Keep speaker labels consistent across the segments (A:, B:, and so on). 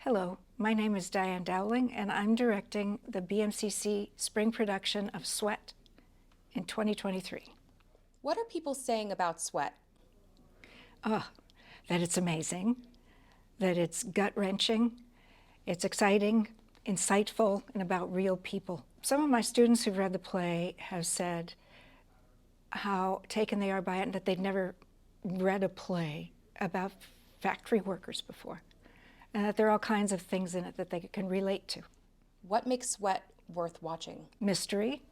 A: Hello, my name is Diane Dowling, and I'm directing the BMCC spring production of Sweat in 2023.
B: What are people saying about Sweat?
A: Oh, that it's amazing, that it's gut-wrenching, it's exciting, insightful, and about real people. Some of my students who've read the play have said how taken they are by it and that they'd never read a play about factory workers before, and that there are all kinds of things in it that they can relate to.
B: What makes Sweat worth watching?
A: Mystery,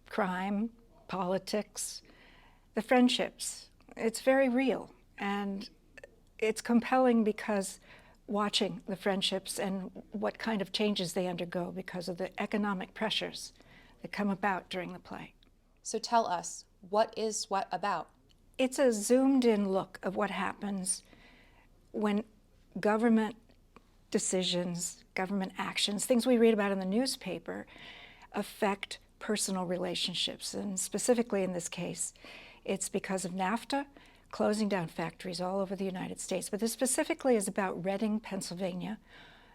A: crime, politics, the friendships. It's very real, and it's compelling because watching the friendships and what kind of changes they undergo because of the economic pressures that come about during the play.
B: So tell us, what is Sweat about?
A: It's a zoomed-in look of what happens when government decisions, government actions, things we read about in the newspaper, affect personal relationships. And specifically in this case, it's because of NAFTA closing down factories all over the United States. But this specifically is about Reading, Pennsylvania,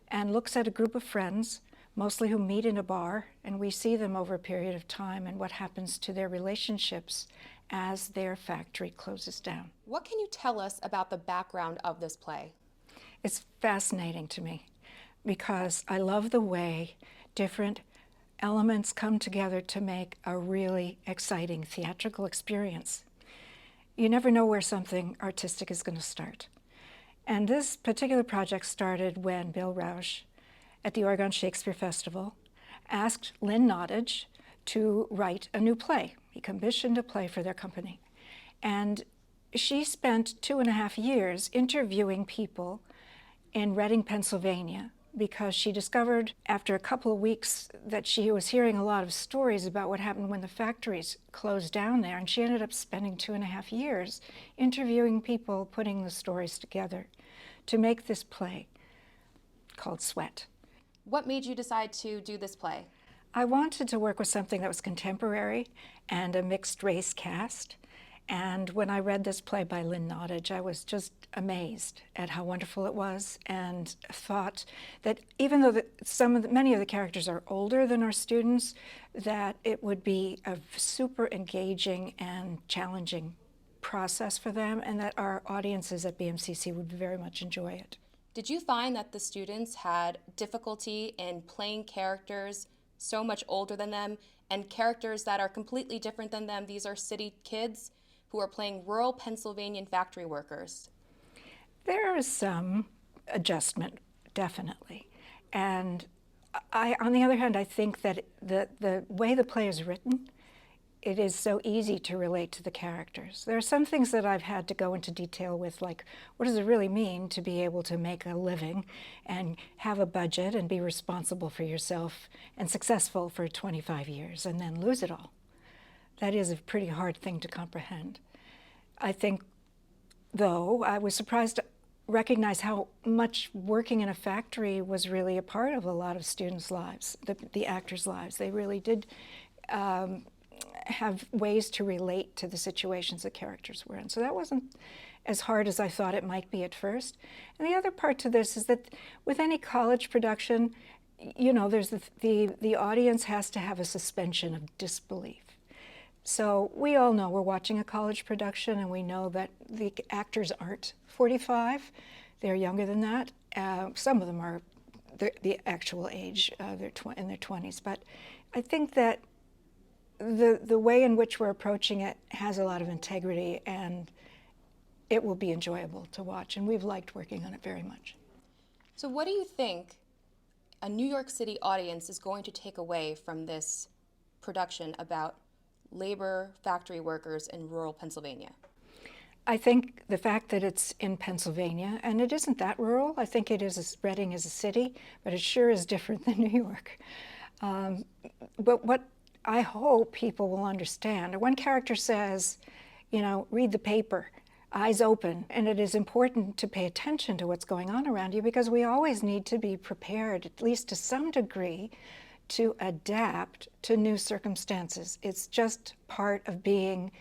A: and looks at a group of friends, mostly who meet in a bar, and we see them over a period of time and what happens to their relationships as their factory closes down.
B: What can you tell us about the background of this play?
A: It's fascinating to me because I love the way different elements come together to make a really exciting theatrical experience. You never know where something artistic is going to start. And this particular project started when Bill Rausch at the Oregon Shakespeare Festival asked Lynn Nottage to write a new play. He commissioned a play for their company. And she spent 2.5 years interviewing people in Reading, Pennsylvania, because she discovered after a couple of weeks that she was hearing a lot of stories about what happened when the factories closed down there, and she ended up spending 2.5 years interviewing people, putting the stories together to make this play called Sweat.
B: What made you decide to do this play?
A: I wanted to work with something that was contemporary and a mixed race cast. And when I read this play by Lynn Nottage, I was just amazed at how wonderful it was, and thought that even though many of the characters are older than our students, that it would be a super engaging and challenging process for them, and that our audiences at BMCC would very much enjoy it.
B: Did you find that the students had difficulty in playing characters so much older than them and characters that are completely different than them? These are city kids who are playing rural Pennsylvanian factory workers.
A: There is some adjustment, definitely. And on the other hand, I think that the way the play is written, it is so easy to relate to the characters. There are some things that I've had to go into detail with, like, what does it really mean to be able to make a living and have a budget and be responsible for yourself and successful for 25 years and then lose it all? That is a pretty hard thing to comprehend. I think, though, I was surprised to recognize how much working in a factory was really a part of a lot of students' lives, the actors' lives. They really did have ways to relate to the situations the characters were in. So that wasn't as hard as I thought it might be at first. And the other part to this is that with any college production, you know, there's the audience has to have a suspension of disbelief. So we all know we're watching a college production, and we know that the actors aren't 45. They're younger than that. Some of them are the actual age, they're in their 20s. But I think that the way in which we're approaching it has a lot of integrity, and it will be enjoyable to watch, and we've liked working on it very much.
B: So what do you think a New York City audience is going to take away from this production about labor factory workers in rural Pennsylvania?
A: I think the fact that it's in Pennsylvania, and it isn't that rural. I think it is, Reading is a city, but it sure is different than New York. But what I hope people will understand, one character says, you know, read the paper, eyes open, and it is important to pay attention to what's going on around you, because we always need to be prepared, at least to some degree, to adapt to new circumstances. It's just part of being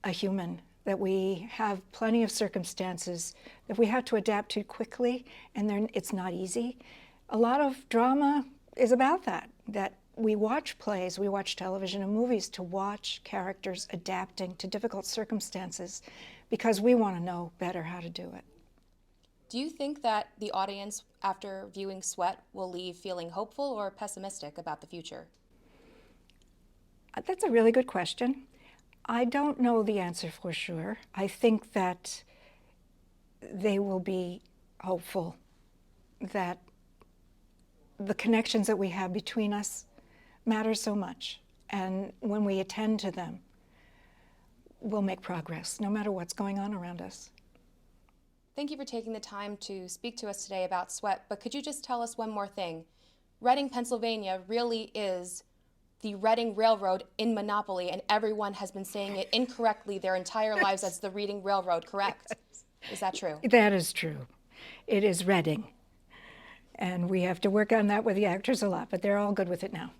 A: a human that we have plenty of circumstances that we have to adapt to quickly, and it's not easy. A lot of drama is about that we watch plays, we watch television and movies to watch characters adapting to difficult circumstances because we want to know better how to do it.
B: Do you think that the audience, after viewing Sweat, will leave feeling hopeful or pessimistic about the future?
A: That's a really good question. I don't know the answer for sure. I think that they will be hopeful that the connections that we have between us matter so much. And when we attend to them, we'll make progress, no matter what's going on around us.
B: Thank you for taking the time to speak to us today about Sweat, but could you just tell us one more thing? Reading, Pennsylvania really is the Reading Railroad in Monopoly, and everyone has been saying it incorrectly their entire lives as the Reading Railroad, correct? Is that true?
A: That is true. It is Reading. And we have to work on that with the actors a lot, but they're all good with it now.